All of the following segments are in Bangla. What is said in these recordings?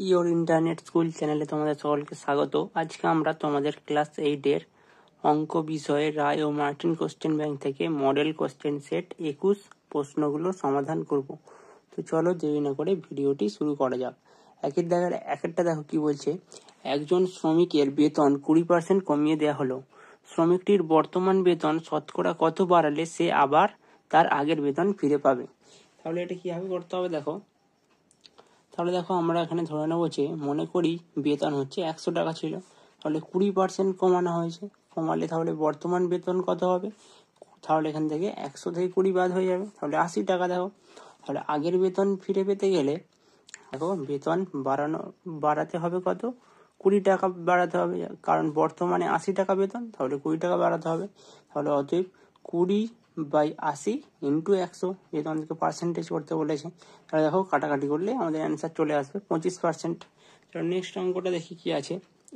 ইওর ইন্টারনেট স্কুল চ্যানেলে তোমাদের সকলকে স্বাগত। আজকে আমরা তোমাদের ক্লাস 8-এর অঙ্ক বিষয়ে রায় ও মার্টিন কোশ্চেন ব্যাংক থেকে মডেল কোশ্চেন সেট 21 প্রশ্নগুলো সমাধান করব। তো চলো দেরি না করে ভিডিওটি শুরু করা যাক। একটা দেখো কি বলছে। একজন শ্রমিকের বেতন 20% কমিয়ে দেওয়া হলো। শ্রমিকটির বর্তমান বেতন শতকরা কত বাড়ালে সে আবার তার আগের বেতন ফিরে পাবে? তাহলে এটা কিভাবে করতে হবে দেখো। তাহলে দেখো আমরা এখানে ধরে নেবো যে মনে করি বেতন হচ্ছে 100 টাকা ছিল, তাহলে 20% কমানো হয়েছে। কমালে তাহলে বর্তমান বেতন কত হবে? তাহলে এখান থেকে 100 থেকে 20 বাদ হয়ে যাবে, তাহলে 80 টাকা। দেখো তাহলে আগের বেতন ফিরে পেতে গেলে দেখো বেতন বাড়াতে হবে কত? 20 টাকা বাড়াতে হবে, কারণ বর্তমানে 80 টাকা বেতন, তাহলে 20 টাকা বাড়াতে হবে। তাহলে অতএব 20/80 ইন্টু 100, যেহেতু আমাদেরকে পার্সেন্টেজ করতে বলেছে। তাহলে দেখো কাটাকাটি করলে আমাদের অ্যান্সার চলে আসবে 25%। নেক্সট অঙ্কটা দেখি কি আছে।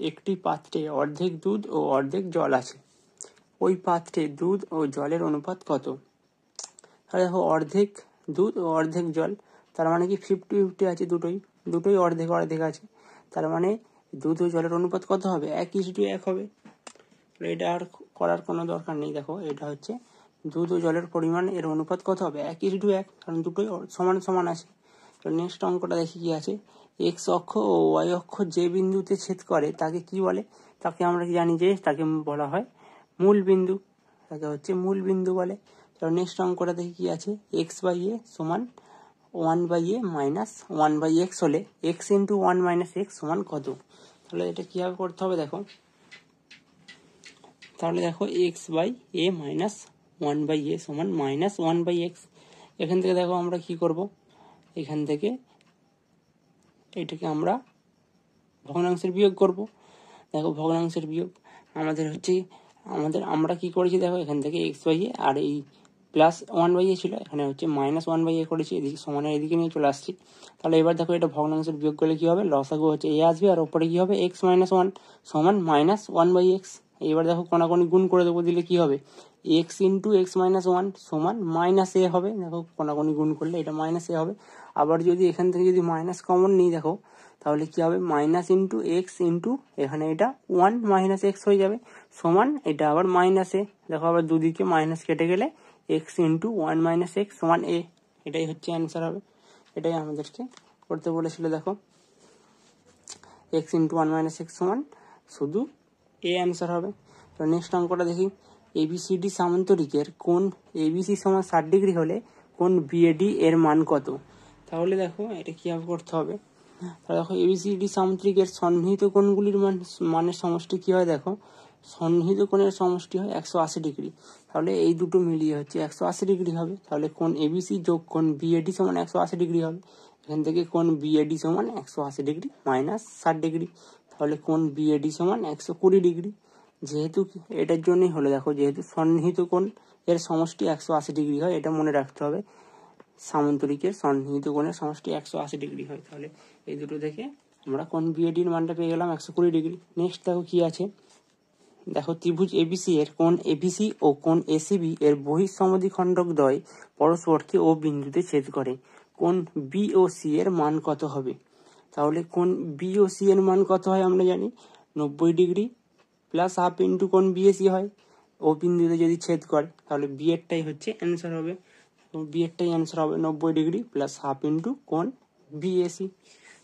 একটি পাত্রে অর্ধেক দুধ ও অর্ধেক জল আছে। ওই পাত্রে দুধ ও জলের অনুপাত কত? তাহলে দেখো অর্ধেক দুধ ও অর্ধেক জল, তার মানে কি 50-50 আছে, দুটোই অর্ধেক অর্ধেক আছে। তার মানে দুধ ও জলের অনুপাত কত হবে? 1:1 হবে। এটা আর করার কোনো দরকার নেই। দেখো এটা হচ্ছে দুধ ও জলের পরিমাণ, এর অনুপাত কত হবে? 1:1, কারণ দুটোই সমান সমান আছে। তো নেক্সট অঙ্কটা দেখি কি আছে। এক্স অক্ষ ও ওয়াই অক্ষ যে বিন্দুতে ছেদ করে তাকে কি বলে? তাকে আমরা কি জানি যে তাকে বলা হয় মূল বিন্দু, তাকে হচ্ছে মূল বিন্দু বলে। তো নেক্সট অঙ্কটা দেখি কি আছে। x/a সমান 1/a মাইনাস 1/x হলে x ইন্টু 1 মাইনাস x সমান কত? তাহলে এটা কিভাবে করতে হবে দেখো। তাহলে দেখো x/a মাইনাস 1/a সমান মাইনাস 1/x। এখান থেকে দেখো আমরা কি করব, এখান থেকে এটাকে আমরা ভগ্নাংশের বিয়োগ করব। দেখো ভগ্নাংশের বিয়োগ আমাদের হচ্ছে আমরা কি করেছি দেখো, এখান থেকে x/a আর এই প্লাস 1/a ছিল, এখানে হচ্ছে মাইনাস 1/a করেছি, এদিকে সমানের এদিকে নিয়ে চলে আসছি। তাহলে এবার দেখো এটা ভগ্নাংশের বিয়োগ করলে কি হবে? লসাগু হচ্ছে a আসবে, আর ওপরে কি হবে? x - 1 সমান মাইনাস 1/x। এবার দেখো কোনাকুনি গুণ করে দেবো, দিলে কি হবে? x ইন্টু x - 1 সমান মাইনাস a হবে। দেখো কোনাকুনি গুণ করলে এটা মাইনাস a হবে। আবার যদি এখান থেকে যদি মাইনাস কমন নিই দেখো, তাহলে কি হবে? মাইনাস ইন্টু এক্স ইন্টু এখানে এটা 1 মাইনাস এক্স হয়ে যাবে, সমান এটা আবার মাইনাস এ। দেখো আবার দুদিকে মাইনাস কেটে গেলে এক্স ইন্টু 1 মাইনাস এক্স সমান এ। এটাই হচ্ছে অ্যান্সার হবে। এটাই আমাদেরকে করতে বলেছিল। দেখো এক্স ইন্টু 1 মাইনাস এক্স সমান শুধু এ অ্যান্সার হবে। তো নেক্সট অঙ্কটা দেখি। এবিসিডি সামান্তরিকের কোণ এবিসি সমান 60 ডিগ্রি হলে কোণ বিএডি এর মান কত? তাহলে দেখো এটা কিভাবে করতে হবে। তাহলে দেখো এবিসিডি সামান্তরিকের সন্নিহিত কোণগুলির মানের সমষ্টি কি হয়? দেখো সন্নিহিত কোণের সমষ্টি হয় 180 ডিগ্রি। তাহলে এই দুটো মিলিয়ে হচ্ছে 180 ডিগ্রি হবে। তাহলে কোণ এবিসি যোগ কোণ বিএডি সমান 180 ডিগ্রি হবে। এখান থেকে কোণ বিএডি সমান 180 ডিগ্রি মাইনাস 60 ডিগ্রি। তাহলে কোণ বিএডি সমান 120 ডিগ্রি। যেহেতু এটার জন্যই হলো, দেখো যেহেতু সন্নিহিত কোণ এর সমষ্টি 180 ডিগ্রি হয়, এটা মনে রাখতে হবে। সামান্তরিকের সন্নিহিত কোণের সমষ্টি 180 ডিগ্রি হয়। তাহলে এই দুটো থেকে আমরা কোণ বিএডির মানটা পেয়ে গেলাম 120 ডিগ্রি। নেক্সট দেখো কি আছে। দেখো ত্রিভুজ এবিসি এর কোণ এবিসি ও কোণ এসিবি এর বহিঃসমদ্বিখণ্ডক দ্বয় পরস্পরকে ও বিন্দুতে ছেদ করে। কোণ বি ও সি এর মান কত হবে? তাহলে কোণ বি ও সি এর মান কত হয় আমরা জানি, 90 ডিগ্রি প্লাস হাফ ইন্টু কোণ বিএসি হয়। ও বিন্দুতে যদি ছেদ করে তাহলে বি এরটাই হচ্ছে অ্যান্সার হবে। বি এরটাই অ্যান্সার হবে 90 ডিগ্রি প্লাস হাফ ইন্টু কোণ বিএসি।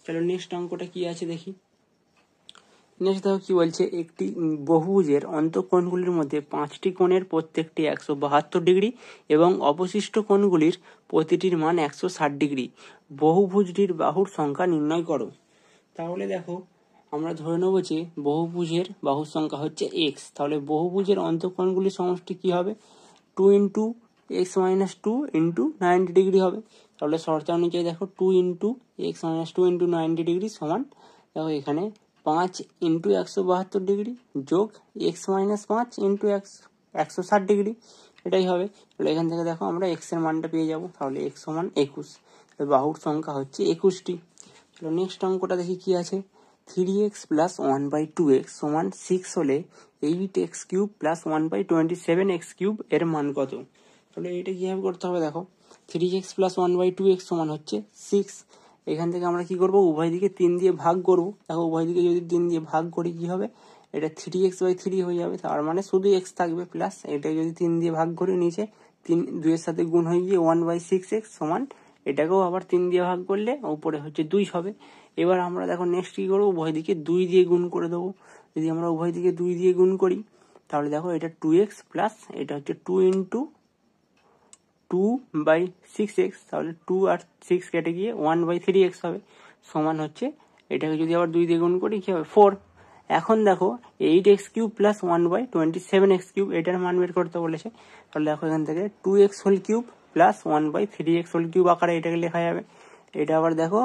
চলো নেক্সট অঙ্কটা কি আছে দেখি। নেক্সট দেখো কি বলছে। একটি বহুভুজের অন্তঃকোণগুলির মধ্যে 5টি কোণের প্রত্যেকটি 172 ডিগ্রি এবং অবশিষ্ট কোণগুলির প্রতিটির মান 160 ডিগ্রি। বহুভুজটির বাহুর সংখ্যা নির্ণয় করো। তাহলে দেখো আমরা ধরে নেবো যে বহুভুজের বাহুর সংখ্যা হচ্ছে এক্স। তাহলে বহুভুজের অন্তঃকোণগুলির সমষ্টি কি হবে? 2 into x minus 2 into 90 degree হবে। তাহলে শর্ত অনুযায়ী দেখো 2 into x minus 2 into 90 degree সমান দেখো এখানে 5 ইন্টু 172 ডিগ্রি যোগ এক্স মাইনাস 5 ইন্টু 160 ডিগ্রি, এটাই হবে। তাহলে এখান থেকে দেখো আমরা এক্স এর মানটা পেয়ে যাব। তাহলে এক্স সমান 21। বাহুর সংখ্যা হচ্ছে 21টি। চলো নেক্সট অঙ্কটা দেখি কি আছে। 3x প্লাস 1/2x সমান 6 হলে 8x cube plus 1/27x cube এর মান কত? তাহলে এটা কিভাবে করতে হবে দেখো। 3x প্লাস 1/2x সমান হচ্ছে 6। এখান থেকে আমরা কি করব, উভয় দিকে 3 দিয়ে ভাগ করব। দেখো উভয় দিকে যদি 3 দিয়ে ভাগ করি কি হবে, এটা 3x/3 হয়ে যাবে, তার মানে শুধু x থাকবে প্লাস এটা যদি 3 দিয়ে ভাগ করি নিচে 3 2 এর সাথে গুণ হয়ে গিয়ে 1/6x সমান এটাকেও আবার 3 দিয়ে ভাগ করলে উপরে হচ্ছে 2 হবে। এবার আমরা দেখো নেক্সট কি করব, উভয় দিকে 2 দিয়ে গুণ করে দেবো। যদি আমরা উভয় দিকে 2 দিয়ে গুণ করি তাহলে দেখো এটা 2x প্লাস এটা হচ্ছে 2 ইন্টু 2/6x, তাহলে 2 আর 6 কেটে গিয়ে 1/3x হবে, সমান হচ্ছে এটাকে যদি আবার 2 দিয়ে গুণ করি কি হবে 4। এখন দেখো 8x³ প্লাস 1/27x³ এটার মান বের করতে বলেছে। তাহলে দেখো এখান থেকে 2x³ প্লাস 1/3x³ আকারে এটাকে লেখা যাবে। এটা আবার দেখো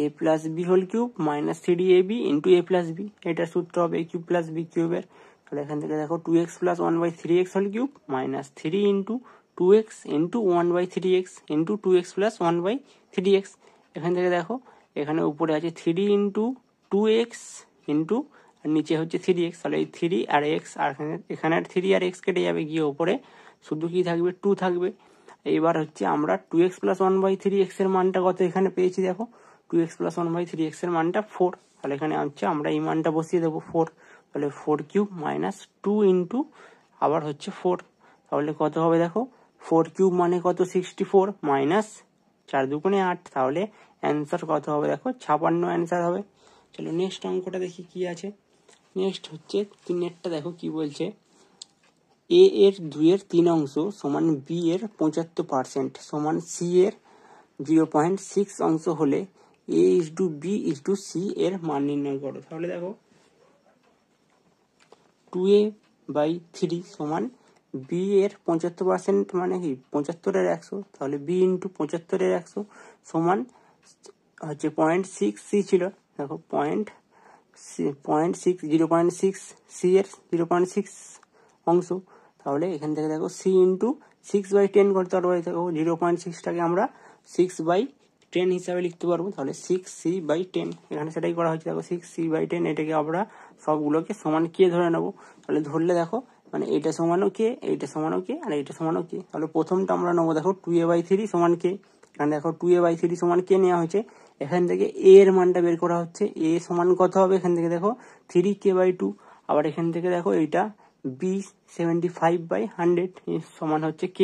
a plus b whole cube minus 3ab into a plus b, এটার সূত্র হবে a কিউব প্লাস b কিউবের। তাহলে এখান থেকে দেখো 2x plus 1/3x whole cube minus 3 into 2x into 1/3x into 2x plus 1/3x। এখান থেকে দেখো এখানে উপরে আছে 3 ইন্টু 2x ইন্টু আর নিচে হচ্ছে 3x, তাহলে এই 3 আর x আর এখানে 3 আর x কেটে যাবে গিয়ে উপরে শুধু কি থাকবে 2 থাকবে। এইবার হচ্ছে আমরা 2x প্লাস 1/3x এর মানটা কত এখানে পেয়েছি, দেখো 2x প্লাস 1/3x এর মানটা 4, তাহলে এখানে হচ্ছে আমরা এই মানটা বসিয়ে দেবো 4, তাহলে 4³ মাইনাস 2 ইন্টু আবার হচ্ছে 4, তাহলে কত হবে দেখো 4³ মানে কত 64 মাইনাস 4 দুগুণে 8, তাহলে অ্যান্সার কত হবে দেখো 56 অ্যান্সার হবে। চলো নেক্সট অঙ্কটা দেখি কি আছে। নেক্সট হচ্ছে 3-এরটা দেখো কি বলছে, a এর 2/3 অংশ সমান b এর 75% সমান c এর 0.6 অংশ হলে a/b/c এর মান নির্ণয় করো। তাহলে দেখো 2a/3 সমান b এর 75% মানে কি 75 এর 100, তাহলে b ইন্টু 75 এর 100 সমান হচ্ছে 0.6 c ছিল, দেখো 0.6 c এর 0.6 অংশ, তাহলে এখান থেকে দেখো c ইন্টু 6/10 করতে পারবো। দেখো 0.6টাকে আমরা 6/10 হিসাবে লিখতে পারবো, তাহলে 6c/10 এখানে সেটাই করা হচ্ছে। দেখো 6c/10 এটাকে আমরা সবগুলোকে সমান কে ধরে নেবো, তাহলে ধরলে দেখো মানে এটা সমানও কে, এইটা সমানও কে আর এইটা সমানও কে, তাহলে প্রথমটা আমরা নেবো দেখো 2a/3 সমান কে, এখানে দেখো 2a/3 সমান কে নেওয়া হয়েছে, এখান থেকে a এর মানটা বের করা হচ্ছে, a সমান কত হবে এখান থেকে দেখো 3k/2, আবার এখান থেকে দেখো এইটা b 75/100 সমান হচ্ছে k,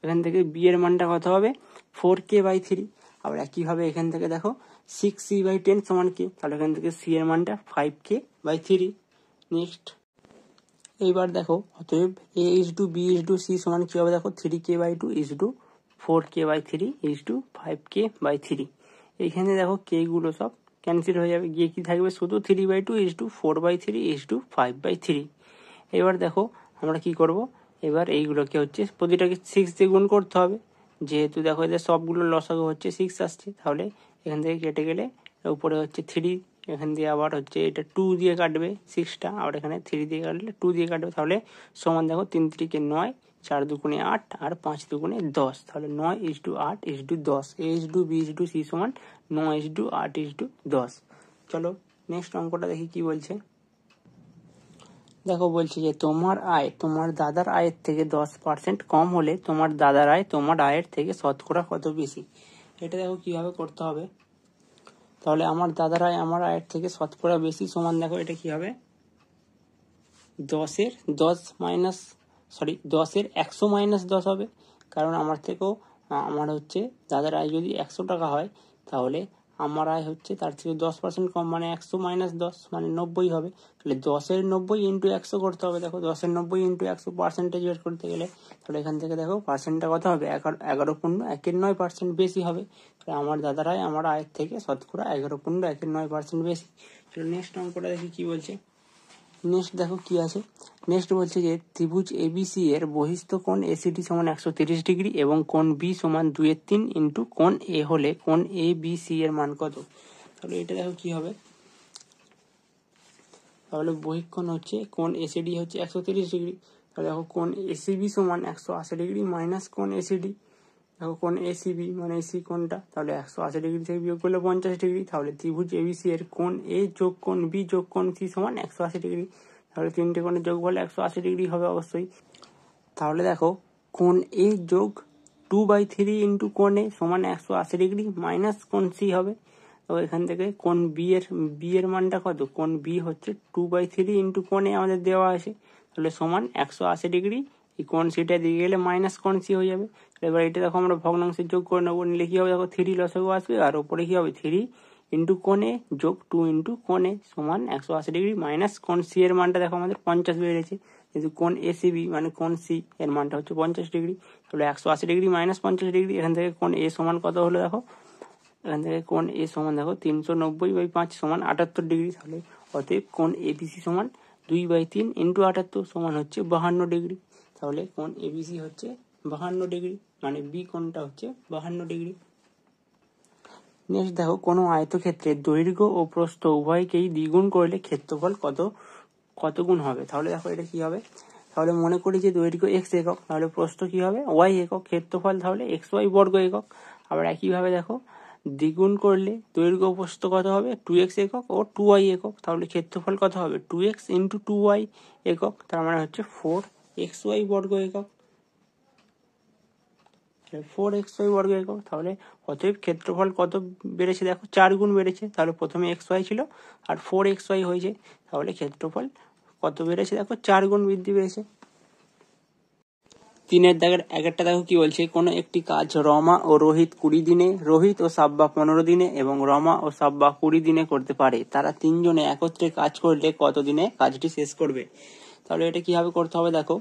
এখান থেকে b এর মানটা কত হবে 4k/3, আবার একইভাবে এখান থেকে দেখো 6c/10 সমান k, তাহলে এখান থেকে c এর মানটা 5k/3। নেক্সট এইবার দেখো অতএব a/b/c সমান কি হবে দেখো 3k/2 4k/3 5k/3, এইখানে দেখো k গুলো সব ক্যান্সেল হয়ে যাবে, গিয়ে কি থাকবে শুধু 3/2 4/3 5/3। এবার দেখো আমরা কি করব, এবার এইগুলোকে হচ্ছে প্রতিটাকে 6 দিয়ে গুণ করতে হবে, যেহেতু দেখো এদের সবগুলো লসাগু হচ্ছে 6 আসছে, তাহলে এখান থেকে কেটে গেলে উপরে হচ্ছে 3, এখান দিয়ে আবার হচ্ছে এটা 2 দিয়ে কাটবে 6টা, আবার এখানে 3 দিয়ে কাটলে 2 দিয়ে কাটবে, তাহলে সমান দেখো 3 3 9, 4 দুগুণে 8 আর 5 দুগুণে 10, তাহলে 9:8:10 a/b/c সমান 9:8:10। চলো নেক্সট অঙ্কটা দেখি কি বলছে। দেখো বলছে যে তোমার আয় তোমার দাদার আয়ের থেকে 10% কম হলে তোমার দাদার আয় তোমার আয়ের থেকে শতকরা কত বেশি। এটা দেখো কিভাবে করতে হবে, তাহলে আমার দাদার আয় আমার আয়ের থেকে শতকরা বেশি সমান দেখো এটা কি হবে 10 এর 100 মাইনাস 10 হবে, কারণ আমার থেকেও আমার হচ্ছে দাদার আয় যদি 100 টাকা হয় তাহলে আমার আয় হচ্ছে তার থেকে 10% কম, মানে 100 মাইনাস 10 মানে 90 হবে, তাহলে 10 এর 90 ইন্টু 100 করতে হবে। দেখো 10 এর 90 ইন্টু 100 পার্সেন্টেজ বের করতে গেলে তাহলে এখান থেকে দেখো পার্সেন্টটা কত হবে 11.1% বেশি হবে, তাহলে আমার দাদার আয় আমার আয়ের থেকে শতকরা 11.1% বেশি। চলো নেক্সট অঙ্কটা দেখি কি বলছে। নেক্সট দেখো কি আছে, নেক্সট বলছে যে ত্রিভুজ এবিসি এর বহিস্থ কোণ এসিডি সমান 130 ডিগ্রি এবং কোণ বি সমান 2/3 ইন্টু কোণ এ হলে কোণ এ বি সি এর মান কত। তাহলে এটা দেখো কি হবে, তাহলে বহিঃকোণ হচ্ছে কোণ এসিডি হচ্ছে 130 ডিগ্রি, তাহলে দেখো কোণ এসিবি সমান 180 ডিগ্রি মাইনাস কোণ এসিডি, দেখো কোণ এসিবি মানে এসি কোণটা, তাহলে 180 ডিগ্রি থেকে বিয়োগ করলে 50 ডিগ্রি, তাহলে ত্রিভুজ এবিসি এর কোণ এ যোগ কোণ বি যোগ কোণ সি সমান 180 ডিগ্রি, তাহলে তিনটে কোণের যোগফল 180 ডিগ্রি হবে অবশ্যই। তাহলে দেখো কোণ এ যোগ 2/3 ইন্টু কোণ এ সমান 180 ডিগ্রি মাইনাস কোণ সি হবে, তো এখান থেকে কোণ বি এর মানটা কত, কোণ বি হচ্ছে 2/3 ইন্টু কোণ এ আমাদের দেওয়া আছে, তাহলে সমান 180 ডিগ্রি। এই কোণ সিটা দিয়ে গেলে মাইনাস কোণ সি হয়ে যাবে। এবার এটা দেখো আমরা ভগ্নাংশে যোগ করে নেবো, নিলে কি হবে দেখো 3 লসাগু আসবে, আর ওপরে কি হবে 3 ইন্টু কোণ এ যোগ 2 ইন্টু কোণ এ সমান 180 ডিগ্রি মাইনাস কোণ সি এর মানটা দেখো আমাদের 50 বেড়েছে, কিন্তু কোণ এসিবি মানে কোণ সি এর মানটা হচ্ছে 50 ডিগ্রি, তাহলে 180 ডিগ্রি মাইনাস 50 ডিগ্রি। এখান থেকে কোণ এ সমান কত হলো দেখো, এখান থেকে কোণ এ সমান দেখো 390/5 সমান 78 ডিগ্রি। তাহলে অতএব কোণ এবিসি সমান 2/3 ইন্টু 78 সমান হচ্ছে 52 ডিগ্রি। তাহলে কোণ এবিসি হচ্ছে 52 ডিগ্রি, মানে বি কোণটা হচ্ছে 52 ডিগ্রি। নেক্সট দেখো, কোনো আয়তক্ষেত্রের দৈর্ঘ্য ও প্রস্থ উভয়কেই দ্বিগুণ করলে ক্ষেত্রফল কত গুণ হবে। তাহলে দেখো এটা কি হবে, তাহলে মনে করি যে দৈর্ঘ্য এক্স একক, তাহলে প্রস্থ কি হবে ওয়াই একক, ক্ষেত্রফল তাহলে এক্স ওয়াই বর্গ একক। আবার একইভাবে দেখো দ্বিগুণ করলে দৈর্ঘ্য প্রস্থ কত হবে 2x একক ও 2y একক, তাহলে ক্ষেত্রফল কত হবে 2x ইন্টু 2y একক, তার মানে হচ্ছে 4xy বর্গ একক, 4xy বর্গ একক। তাহলে অতএব ক্ষেত্রফল কত বেড়েছে দেখো 4 গুণ বেড়েছে, তাহলে প্রথমে xy ছিল আর 4xy হয়েছে, তাহলে ক্ষেত্রফল কত বেড়েছে দেখো 4 গুণ বৃদ্ধি পেয়েছে। 3 দাগের 1 দেখো কি বলছে, কোনো একটি কাজ রমা ও রোহিত 20 দিনে, রোহিত ও সাব্বা 15 দিনে এবং রমা ও সাব্বা 20 দিনে করতে পারে। তারা তিনজনে একত্রে কাজ করলে কত দিনে কাজটি শেষ করবে। তাহলে এটা কিভাবে করতে হবে দেখো,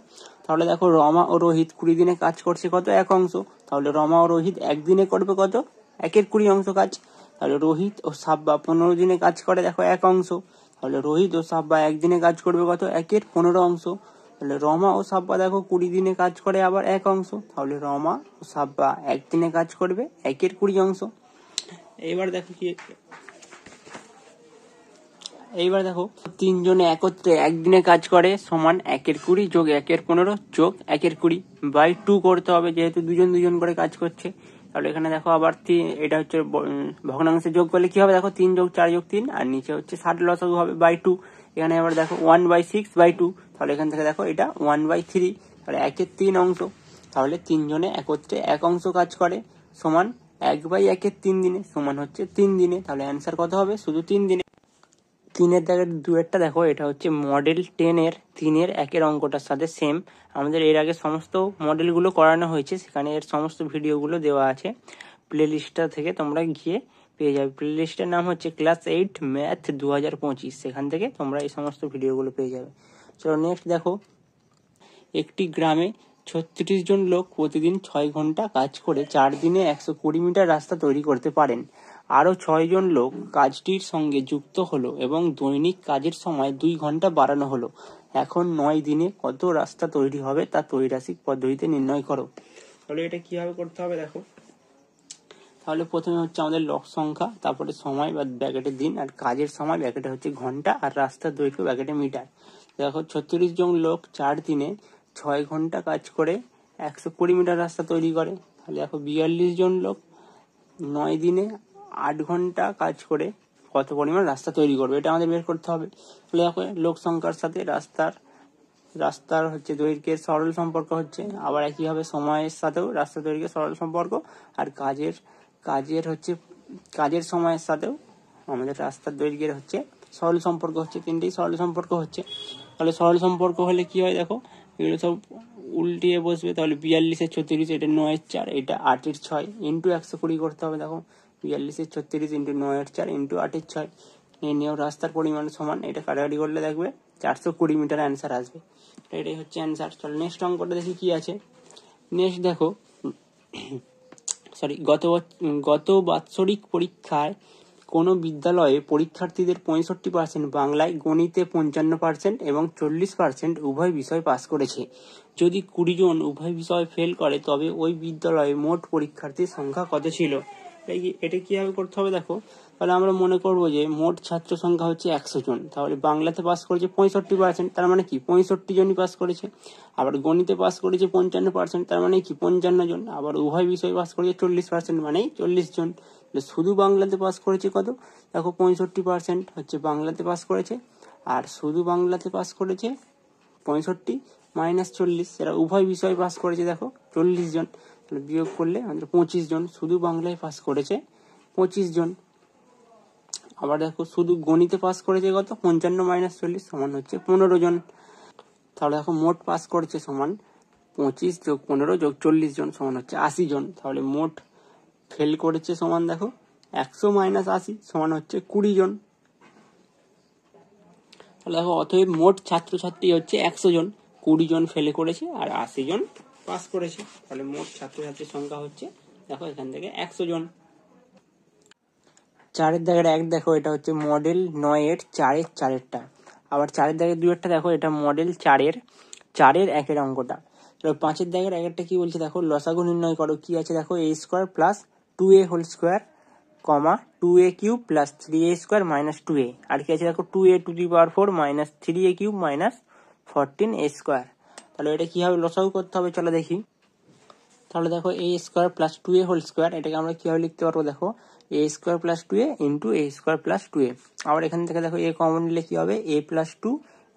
তাহলে দেখো রমা ও রোহিত 20 দিনে কাজ করছে কত 1 অংশ, তাহলে রমা ও রোহিত একদিনে করবে কত 1/20 অংশ কাজ। তাহলে রোহিত ও সাব্বা 15 দিনে কাজ করে দেখো 1 অংশ, তাহলে রোহিত ও সাব্বা একদিনে কাজ করবে কত 1/15 অংশ। তাহলে রমা ও সাব্বা দেখো 20 দিনে কাজ করে আবার 1 অংশ, তাহলে রমা ও সাব্বা একদিনে কাজ করবে 1/20 অংশ। এইবার দেখো তিনজনে একত্রে একদিনে কাজ করে সমান 1/20 যোগ 1/15 যোগ 1/20 বাই 2 করতে হবে, যেহেতু দুজন করে কাজ করছে। তাহলে এখানে দেখো আবার এটা হচ্ছে ভগ্নাংশে যোগ করলে কি হবে দেখো 3 যোগ 4 যোগ 3, আর নিচে হচ্ছে 60 লসাগু হবে বাই 2। এখানে আবার দেখো 1/6/2, তাহলে এখান থেকে দেখো এটা 1/3, তাহলে 1/3 অংশ। তাহলে তিনজনে একত্রে 1 অংশ কাজ করে সমান 1/1/3 দিনে সমান হচ্ছে 3 দিনে। তাহলে অ্যান্সার কত হবে শুধু 3 দিনে। 3 দাগের 2 দেখো, এটা হচ্ছে মডেল 10 3 1 অঙ্কটার সাথে সেম। আমাদের এর আগে সমস্ত মডেলগুলো করানো হয়েছে, সেখানে এর সমস্ত ভিডিওগুলো দেওয়া আছে, প্লে লিস্টটা থেকে তোমরা গিয়ে পেয়ে যাবে। প্লে লিস্টের নাম হচ্ছে ক্লাস 8 ম্যাথ 2025, সেখান থেকে তোমরা এই সমস্ত ভিডিওগুলো পেয়ে যাবে। চলো নেক্সট দেখো, একটি গ্রামে 36 জন লোক প্রতিদিন 6 ঘন্টা কাজ করে 4 দিনে 120 মিটার রাস্তা তৈরি করতে পারেন। আরও 6 জন লোক কাজটির সঙ্গে যুক্ত হলো এবং দৈনিক কাজের সময় 2 ঘন্টা বাড়ানো হলো। এখন 9 দিনে কত রাস্তা তৈরি হবে তা ত্রৈরাশিক পদ্ধতিতে নির্ণয় করো। তাহলে এটা কিভাবে করতে হবে দেখো, তাহলে প্রথমে হচ্ছে আমাদের লক সংখ্যা, তারপরে সময় বা ব্র্যাকেটে দিন, আর কাজের সময় ব্র্যাকেটে হচ্ছে ঘন্টা, আর রাস্তার দৈর্ঘ্য ব্র্যাকেটে মিটার। দেখো 36 জন লোক 4 দিনে 6 ঘন্টা কাজ করে 120 মিটার রাস্তা তৈরি করে। তাহলে দেখো 42 জন লোক 9 দিনে 8 ঘন্টা কাজ করে কত পরিমাণ রাস্তা তৈরি করবে, এটা আমাদের বের করতে হবে। তাহলে দেখো লোক সংখ্যার সাথে রাস্তার হচ্ছে দৈর্ঘ্যের সরল সম্পর্ক হচ্ছে, আবার একইভাবে সময়ের সাথেও রাস্তা দৈর্ঘ্যের সরল সম্পর্ক, আর কাজের সময়ের সাথেও আমাদের রাস্তার দৈর্ঘ্যের হচ্ছে সরল সম্পর্ক হচ্ছে, তিনটেই সরল সম্পর্ক হচ্ছে। তাহলে সরল সম্পর্ক হলে কি হয় দেখো, এগুলো সব উল্টিয়ে বসবে। তাহলে 42 এর 36, এটা 9 এর 4, এটা 8 এর 6 ইন্টু 120 করতে হবে। দেখো 42 এর 36 ইন্টু 9 এর 4 ইন্টু 8 এর 6 নিয়েও রাস্তার পরিমাণ সমান, এটা কাটাকাটি করলে দেখবে 420 মিটার অ্যান্সার আসবে। এটাই হচ্ছে অ্যান্সার। চলো নেক্সট অঙ্কটা দেখি কি আছে। নেক্সট দেখো, গত বাৎসরিক পরীক্ষায় কোনো বিদ্যালয়ে পরীক্ষার্থীদের 65% বাংলায়, গণিতে 55% এবং 40% উভয় বিষয় পাস করেছে। যদি 20 জন উভয় বিষয় ফেল করে তবে ওই বিদ্যালয়ে মোট পরীক্ষার্থীর সংখ্যা কত ছিল। এটা কিভাবে করতে হবে দেখো, তাহলে আমরা মনে করবো যে মোট ছাত্র সংখ্যা হচ্ছে 100 জন, তাহলে বাংলাতে পাস করেছে 65%, তার মানে কি 65 জনই পাস করেছে। আবার গণিতে পাস করেছে 55%, তার মানে কি 55 জন। আবার উভয় বিষয় পাস করেছে 40%, মানেই 40 জন। শুধু বাংলাতে পাস করেছে কত দেখো 65% হচ্ছে বাংলাতে পাস করেছে, আর শুধু বাংলাতে পাস করেছে 65 মাইনাস 40, এরা উভয় বিষয় পাস করেছে দেখো 40 জন। তাহলে বিয়োগ করলে আমাদের 25 জন, শুধু বাংলায় পাস করেছে 25 জন। আবার দেখো শুধু গণিতে পাস করেছে কত 55 মাইনাস 40 সমান হচ্ছে 15 জন। তাহলে দেখো মোট পাস করেছে সমান 25 যোগ 15 যোগ 40 জন সমান হচ্ছে 80 জন। তাহলে মোট ফেল করেছে সমান দেখো 100 মাইনাস 80 সমান হচ্ছে 20 জন। তাহলে দেখো অতএব মোট ছাত্রছাত্রী হচ্ছে 100 জন, 20 জন ফেল করেছে আর 80 জন পাস করেছে। তাহলে মোট ছাত্রছাত্রীর সংখ্যা হচ্ছে দেখো এখান থেকে 100 জন। 4-এর দাগের 1 দেখো এটা হচ্ছে মডেল 9-এর 4-এর 4-এরটা। আবার 4-এর দাগের 2-এরটা দেখো এটা মডেল 4-এর 4-এর 1-এর অঙ্কটা। এবার 5-এর দাগের 1-এরটা কি বলছে দেখো লসাগু নির্ণয় করো। কি আছে দেখো a square plus 2a whole square comma 2a cube plus 3a square minus 2a। আর কি আছে দেখো 2a to the power 4 minus 3a cube minus 14a square. তাহলে এটা কিভাবে লসাগু করতে হবে চলো দেখি। তাহলে দেখো a square plus 2a whole square এটাকে আমরা কিভাবে লিখতে পারবো দেখো a square plus 2a into a square plus 2a। আবার এখান থেকে দেখো a কমন নিলে কি হবে a প্লাস 2,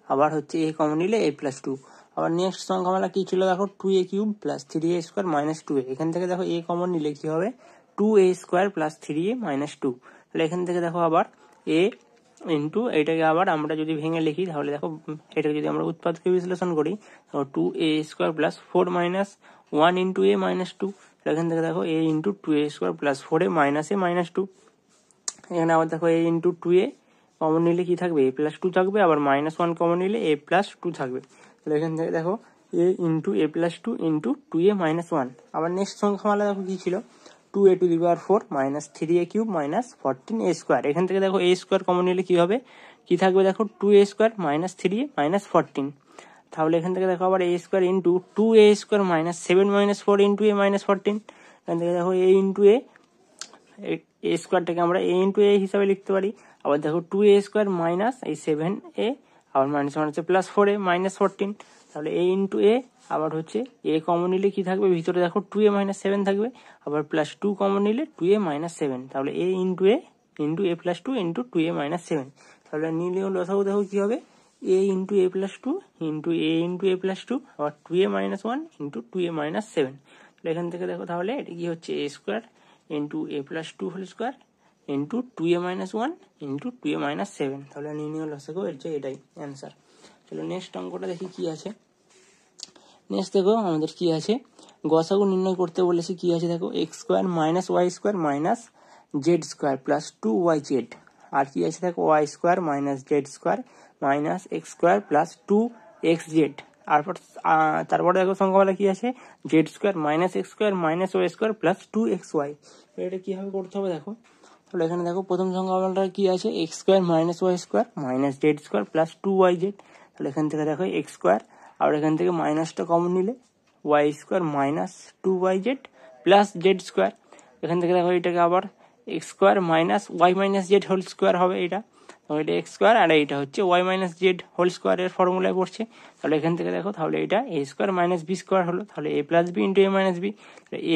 আবার হচ্ছে a কমন নিলে a প্লাস 2। আবার নেক্সট সংখ্যামালা কি ছিল দেখো 2a cube plus 3a square minus 2a। এখান থেকে দেখো a কমন নিলে কি হবে 2a square plus 3a minus 2। তাহলে এখান থেকে দেখো আবার a ইন্টু এটাকে আবার আমরা যদি ভেঙে লিখি তাহলে দেখো এটাকে যদি আমরা উৎপাদকে বিশ্লেষণ করি তো 2a square plus 4 minus 1 into a minus 2। এখান থেকে দেখো a into 2a square plus 4a minus a minus 2। এখানে আবার দেখো a ইন্টু 2a কমন নিলে কি থাকবে a প্লাস 2 থাকবে, আবার মাইনাস 1 কমন নিলে a প্লাস 2 থাকবে। তাহলে এখান থেকে দেখো a into a plus 2 into 2a minus 1। আবার নেক্সট সংখ্যামালা দেখো কি ছিল 2a to the power 4 minus 3a cube minus 14a square. এখান থেকে দেখো a স্কোয়ার কমন নিলে কি হবে কি থাকবে দেখো 2a square minus 3a minus 14। তাহলে এখান থেকে দেখো আবার a square into 2a square minus 7 minus 4 into a minus 14। এখান থেকে দেখো a ইন্টু a স্কোয়ারটাকে আমরা a ইন্টু a হিসাবে লিখতে পারি। আবার দেখো 2a স্কোয়ার মাইনাস এই 7a আবার মাইনাস হচ্ছে প্লাস 4a মাইনাস 14। তাহলে a ইন্টু a আবার হচ্ছে a কমন নিলে কি থাকবে ভিতরে দেখো 2a মাইনাস 7 থাকবে, আবার প্লাস 2 কমন নিলে 2a মাইনাস 7। তাহলে a into a plus 2 into 2a minus 7। তাহলে নির্ণয় লসাগু দেখো কি হবে a into a plus 2 into a into a plus 2 আবার 2a minus 1 into 2a minus 7। তাহলে এখান থেকে দেখো তাহলে এটা কি হচ্ছে a square into a plus 2 whole square into 2a minus 1 into 2a minus 7। তাহলে নির্ণয় লসাগু এর যে এটাই অ্যান্সার। চলো নেক্সট অঙ্কটা দেখি কি আছে। নেক্সট দেখো আমাদের কি আছে গসাগু নির্ণয় করতে বলেছি। কি আছে দেখো x square minus y square minus z square plus 2yz। আর কি আছে দেখো y square minus z square minus x square plus 2xz। তারপরে দেখো সংখ্যামালা কি আছে z square minus x square minus y square plus 2xy। এটা কিভাবে করতে হবে দেখো। তাহলে এখানে দেখো প্রথম সংখ্যামালাটা কি আছে x square minus y square minus z square plus 2yz। তাহলে এখান থেকে দেখো এক্স স্কোয়ার আর এখান থেকে মাইনাসটা কমন নিলে y square minus 2yz plus z square. এখান থেকে দেখো এটাকে আবার x square minus y minus z whole square হবে এটা। তো এটা এক্স স্কোয়ার আর এইটা হচ্ছে ওয়াই মাইনাস জেড হোল স্কোয়ারের ফর্মুলায় পড়ছে। তাহলে এখান থেকে দেখো তাহলে এটা a square minus b square হলো। তাহলে a plus b into a minus b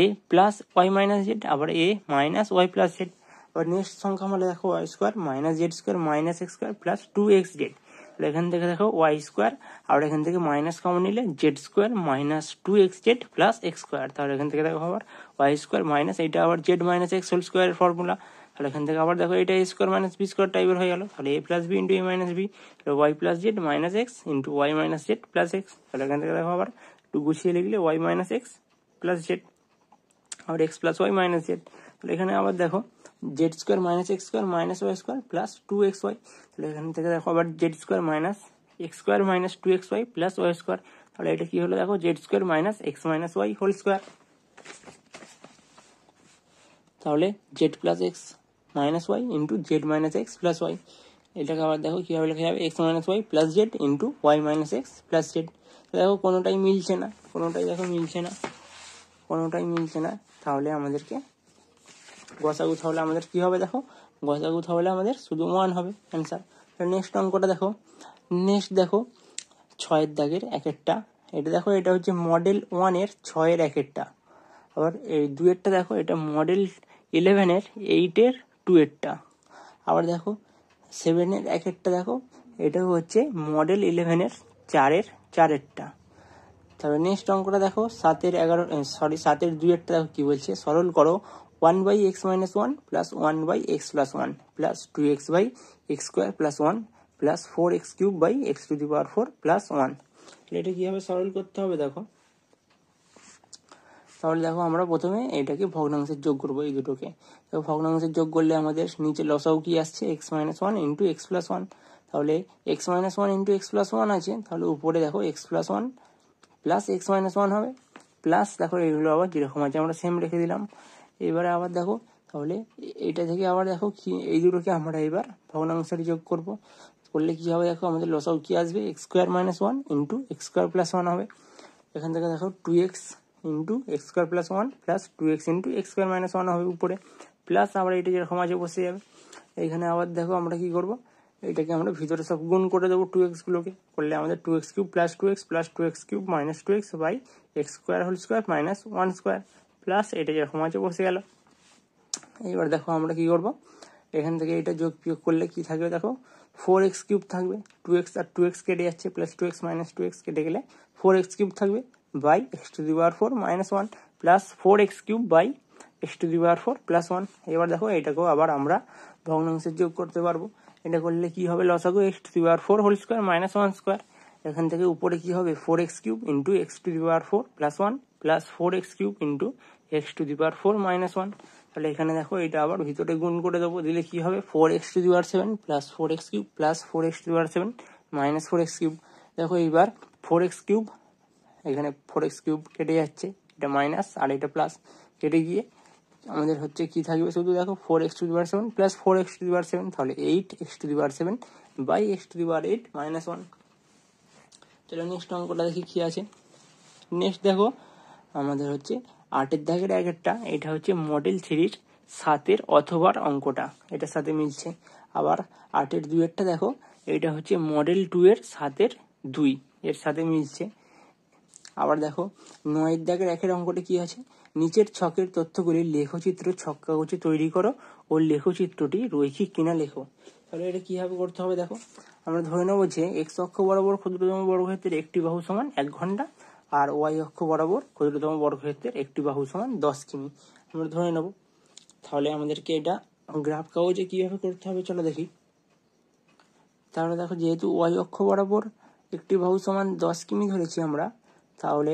a plus y minus z আবার a minus y plus z. আবার নেক্সট সংখ্যা হলে দেখো y square minus z square minus x square plus 2xz। তাহলে এখান থেকে দেখো ওয়াই স্কোয়ার আর এখান থেকে মাইনাস কমন নিলে Z square minus 2xz plus x square. তাহলে এখান থেকে দেখো আবার ওয়াই স্কোয়ার মাইনাস এটা আবার জেড মাইনাস এক্স হোল স্কোয়ারের ফর্মুলা। তাহলে এখান থেকে আবার দেখো এটা a square minus b square টাইপের হয়ে গেল। তাহলে a plus b into a minus b y plus z minus x into y minus z plus x. তাহলে এখান থেকে দেখো আবার একটু গুছিয়ে লিখলে y minus x plus z আবার x plus y minus z. তাহলে এখানে আবার দেখো z square minus x square minus y square plus 2xy। তাহলে এখান থেকে দেখো আবার z square minus x square minus 2xy plus y square. তাহলে এটা কি হলো দেখো z square minus x minus y whole square. তাহলে z plus x minus y into z minus x plus y. এটাকে আবার দেখো কিভাবে লেখা যাবে x minus y plus z into y minus x plus z. দেখো কোনোটাই মিলছে না, কোনোটাই দেখো মিলছে না, কোনোটাই মিলছে না। তাহলে আমাদেরকে গসাগু তাহলে আমাদের কি হবে দেখো গসাগু তাহলে আমাদের শুধু 1 হবে অ্যান্সার। নেক্সট অঙ্কটা দেখো। নেক্সট দেখো 6-এর দাগের 1-এরটা। এটা দেখো এটা হচ্ছে মডেল 1-এর 6-এর 1-এরটা। আবার এই 2-এরটা দেখো এটা মডেল 11-এর 8-এর 2-এরটা। আবার দেখো 7-এর 1-এরটা দেখো এটা হচ্ছে মডেল 11-এর 4-এর 4-এরটা। তারপরে নেক্সট অঙ্কটা দেখো 7-এর 2-এরটা দেখো কি বলছে সরল করো 1/x minus 1 plus 1/x plus 1 plus 2x/x square plus 1 plus 4x cube by x to the power 4 plus 1। এটা কিভাবে সরল করতে হবে দেখো, তাহলে দেখো আমরা প্রথমে এটাকে ভগ্নাংশের যোগ করবো এই দুটোকে। তো ভগ্নাংশের যোগ করলে আমাদের নিচে লসাউ কি আসছে, x minus 1 into x plus 1। তাহলে x minus 1 into x plus 1 আছে, তাহলে উপরে দেখো x plus 1 plus x minus 1 হবে, প্লাস দেখো এগুলো আবার যেরকম আছে আমরা সেম রেখে দিলাম। এবারে আবার দেখো, তাহলে এইটা থেকে আবার দেখো কি এই দুটোকে আমরা এবার ভগ্নাংশের যোগ করব, করলে কি হবে দেখো আমাদের লসাউ কি আসবে, x square minus 1 into x square plus 1 হবে। এখান থেকে দেখো 2x into x square plus 1 plus 2x into x square minus 1 হবে উপরে, প্লাস আবার এটা যেরকম আছে বসে যাবে। এইখানে আবার দেখো আমরা কি করব, এটাকে আমরা ভিতরে সব গুণ করে দেবো 2x গুলোকে, করলে আমাদের 2x cube plus 2x plus 2x cube minus 2x by x square whole square minus 1 square, plus এটা যেরকম আছে বসে গেল। এইবার দেখো আমরা কি করব, এখান থেকে এটা যোগ বিয়োগ করলে কি থাকবে দেখো, 4x কিউব থাকবে, 2x আর 2x কেটে যাচ্ছে, প্লাস 2x মাইনাস 2x কেটে গেলে 4x কিউব থাকবে by x to the power 4 minus 1 plus 4x cube by x to the power 4 plus 1। এবার দেখো এটাকেও আবার আমরা ভগ্নাংশের যোগ করতে পারবো, এটা করলে কি হবে লসাগু x to the power 4 whole square minus 1 square. এখান থেকে উপরে কি হবে 4x cube into x to the power 4 plus 1 plus 4x cube into x to the power 4 minus 1। তাহলে এখানে দেখো এটা আবার ভিতরে গুণ করে দেবো, দিলে কি হবে 4x to the power 7 plus 4x cube plus 4x to the power 7 minus 4x cube. দেখো এইবার 4x কিউব, এখানে 4x কিউব কেটে যাচ্ছে, এটা মাইনাস আর এটা প্লাস কেটে গিয়ে আমাদের হচ্ছে কি থাকবে শুধু দেখো 4x to the power 7 plus 4x to the power 7, তাহলে 8x to the power 7 by x to the power 8 minus 1। চলো নেক্সট অঙ্কটা দেখি কি আছে। নেক্সট দেখো আমাদের হচ্ছে 8-এর দাগের 1-এরটা, এটা হচ্ছে মডেল 3-র 7-এর অথবার অঙ্কটা, এটার সাথে মিলছে। আবার 8-এর 2-এরটা দেখো, এটা হচ্ছে মডেল 2-এর 7-এর 2 এর সাথে মিলছে। আবার দেখো 9-এর দাগের 1-এর অঙ্কটা কি আছে, নিচের ছকের তথ্যগুলি লেখচিত্র ছক কাগজে তৈরি করো ও লেখচিত্রটি রৈখিক কিনা লেখো। তাহলে এটা কিভাবে করতে হবে দেখো, আমরা ধরে নেবো যে x অক্ষ বরাবর ক্ষুদ্রতম বর্গক্ষেত্রের একটি বাহু সমান 1 ঘন্টা, আর y অক্ষ বরাবর ক্ষুদ্রতম বর্গক্ষেত্রের একটি বাহু সমান 10 কিমি আমরা ধরে নেব। তাহলে আমাদেরকে এটা গ্রাফ কাগজে কিভাবে করতে হবে চলো দেখি। তাহলে দেখো যেহেতু y অক্ষ বরাবর একটি বাহু সমান 10 কিমি ধরেছি আমরা, তাহলে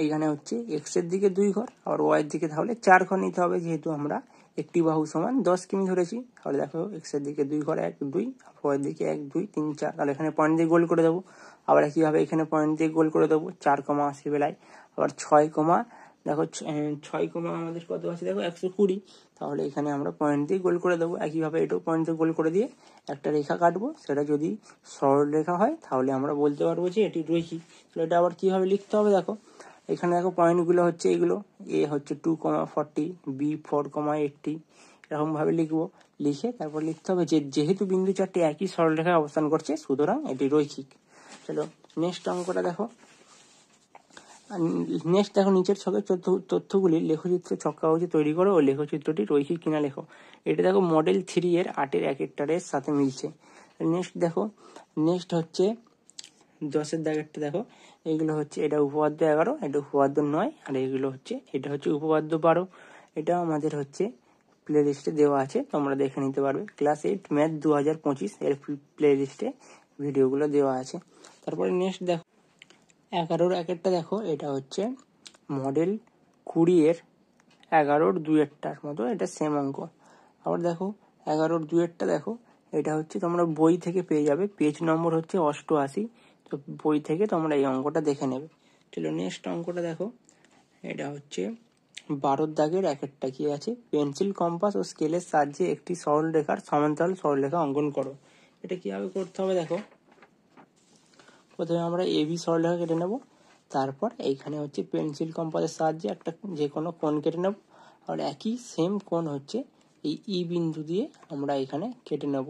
এইখানে হচ্ছে x এর দিকে 2 ঘর আর y এর দিকে তাহলে 4 ঘর নিতে হবে, যেহেতু আমরা একটি বাহু সমান 10 কিমি ধরেছি। তাহলে দেখো x এর দিকে 2 ঘর 1 2, y এর দিকে 1 2 3 4, তাহলে এখানে পয়েন্ট দিয়ে গোল করে দেবো। আবার একইভাবে এখানে পয়েন্ট দিয়ে গোল করে দেবো 4,80 বেলায়। আবার 6, দেখো 6, আমাদের কত আছে দেখো 120, তাহলে এখানে আমরা পয়েন্ট দিয়ে গোল করে দেবো। একইভাবে এটাও পয়েন্ট দিয়ে গোল করে দিয়ে একটা রেখা কাটবো, সেটা যদি সরল রেখা হয় তাহলে আমরা বলতে পারবো যে এটি রৈখিক। তাহলে এটা আবার কিভাবে লিখতে হবে দেখো, এখানে দেখো পয়েন্টগুলো হচ্ছে এগুলো, এ হচ্ছে 2,40, বি 4,80, এরকম ভাবে লিখবো। লিখে তারপর লিখতে হবে যে যেহেতু বিন্দু চারটি একই সরলরেখায় অবস্থান করছে সুতরাং এটি রৈখিক। চলো নেক্সট অঙ্কটা দেখো। নেক্সট দেখো নিচের ছকের তথ্যগুলি লেখচিত্র ছক কাগজে তৈরি করো ও লেখচিত্রটি রৈখিক কিনা লেখো। এটা দেখো মডেল 3-এর 8-এর 1-এর সাথে মিলছে। নেক্সট দেখো, নেক্সট হচ্ছে 10-এর দাগেরটা দেখো, এগুলো হচ্ছে এটা উপপাদ্য 11, এটা উপপাদ্য 9, আর এগুলো হচ্ছে এটা হচ্ছে উপপাদ্য 12। এটা আমাদের হচ্ছে প্লে লিস্টে দেওয়া আছে, তোমরা দেখে নিতে পারবে। ক্লাস 8 ম্যাথ 2025 এর প্লে লিস্টে ভিডিওগুলো দেওয়া আছে। তারপরে নেক্সট দেখো 11-এর 1-এরটা দেখো, এটা হচ্ছে মডেল 20-এর 11-এর 2-এরটার মতো, এটা সেম অঙ্ক। আবার দেখো 11-এর 2-এরটা দেখো, এটা হচ্ছে তোমরা বই থেকে পেয়ে যাবে, পেজ নম্বর হচ্ছে 88, তো বই থেকে তোমরা এই অঙ্কটা দেখে নেবে। চলো নেক্সট অঙ্কটা দেখো, এটা হচ্ছে 12-এর দাগের 1-এরটা কি আছে, পেন্সিল কম্পাস ও স্কেলের সাহায্যে একটি সরল রেখার সমান্তরাল সরলরেখা অঙ্কন করো। এটা কিভাবে করতে হবে দেখো, প্রথমে আমরা এবি সরলরেখা কেটে নেব, তারপর এইখানে হচ্ছে পেন্সিল কম্পাসের সাহায্যে একটা যে কোনো কোণ কেটে নেব, আর একই সেম কোণ হচ্ছে এই ই বিন্দু দিয়ে আমরা এখানে কেটে নেব।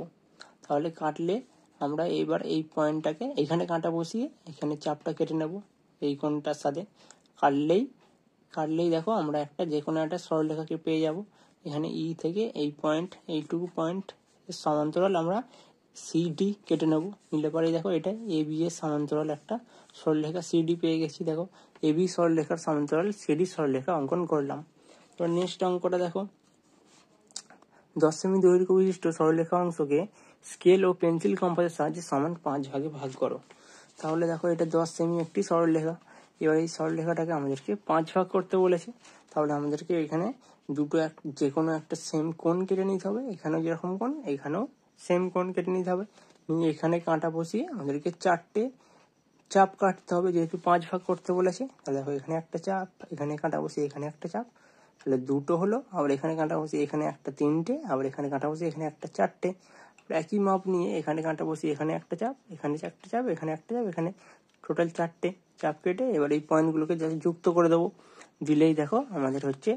তাহলে কাটলে আমরা এবার এই পয়েন্টটাকে এখানে কাঁটা বসিয়ে এখানে চাপটা কেটে নেব এই কোণটার সাথে। কাটলেই দেখো আমরা একটা যে কোনো একটা সরলরেখাকে পেয়ে যাব। এখানে ই থেকে এই পয়েন্ট, এইটুকু পয়েন্ট সমান্তরাল আমরা সিডি কেটে নেব, নিলে পরে দেখো এটা এবি এর সমান্তরাল একটা সরলরেখা সিডি পেয়ে গেছি। দেখো এবি সরলরেখার সমান্তরাল সিডি সরলরেখা অঙ্কন করলাম। তো নেক্সট অঙ্কটা দেখো, 10 সেমি দৈর্ঘ্য বিশিষ্ট সরলরেখা অংশকে স্কেল ও পেন্সিল কম্পাসের সাহায্যে সমান 5 ভাগে ভাগ করো। তাহলে দেখো এটা 10 সেমি একটি সরলরেখা। এবার এই সরলরেখাটাকে আমাদেরকে 5 ভাগ করতে বলেছে। তাহলে আমাদেরকে এখানে যে কোনো একটা সেম কোণ কেটে নিতে হবে। এখানেও যেরকম কোণ, এখানেও সেম কোণ কেটে নিতে হবে। নিয়ে এখানে কাঁটা বসিয়ে আমাদেরকে 4টে চাপ কাটতে হবে, যেহেতু 5 ভাগ করতে বলেছে। তাহলে দেখো এখানে একটা চাপ, এখানে কাঁটা বসিয়ে এখানে একটা চাপ, তাহলে 2টো হলো। আবার এখানে কাঁটা বসিয়ে এখানে একটা 3টে, আবার এখানে কাঁটা বসিয়ে এখানে একটা 4টে। একই মাপ নিয়ে এখানে কাঁটা বসিয়ে এখানে একটা চাপ, এখানে একটা চাপ, এখানে একটা চাপ, এখানে টোটাল 4টে চাপ কেটে এবার এই পয়েন্টগুলোকে যুক্ত করে দেবো। দিলেই দেখো আমাদের হচ্ছে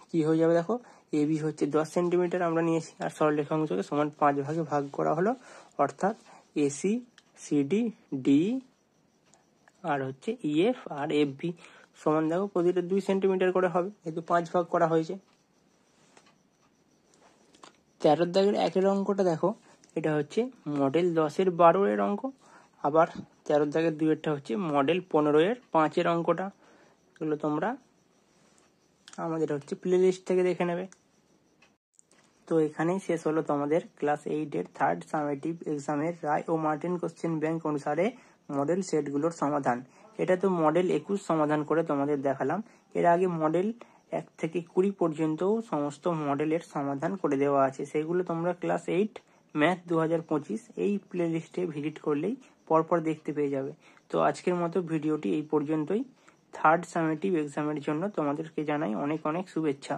কি হয়ে যাবে, দেখো এবি হচ্ছে 10 সেন্টিমিটার আমরা নিয়েছি, আর সরলরেখা অংশকে সমান 5 ভাগে ভাগ করা হলো। অর্থাৎ এসি, সিডি, ডি আর হচ্ছে ইএফ আর এফ বি সমান দেখো প্রতিটা 2 সেন্টিমিটার করে হবে, যেহেতু 5 ভাগ করা হয়েছে। 13 দাগের 1-এর অঙ্কটা দেখো, এটা হচ্ছে মডেল 10-এর 12-এর অঙ্ক। আবার 13 দাগের 2-এরটা হচ্ছে মডেল 15-এর 5-এর অঙ্কটা। এগুলো তোমরা আমাদের হচ্ছে প্লে লিস্ট থেকে দেখে নেবে। তো এখানেই শেষ হলো তোমাদের ক্লাস 8-এর 3rd সামেটিভ এক্সামের রায় ও মার্টিন কোশ্চেন ব্যাংক অনুসারে মডেল সেটগুলোর সমাধান। এটা তো মডেল 21 সমাধান করে তোমাদের দেখালাম। এর আগে মডেল 1 থেকে 20 পর্যন্ত সমস্ত মডেলের সমাধান করে দেওয়া আছে, সেগুলো তোমরা ক্লাস 8 ম্যাথ 2025 এই প্লে লিস্টে ভিজিট করলেই পরপর দেখতে পেয়ে যাবে। তো আজকের মতো ভিডিওটি এই পর্যন্তই। 3rd সামেটিভ এক্সামের জন্য তোমাদেরকে জানাই অনেক অনেক শুভেচ্ছা।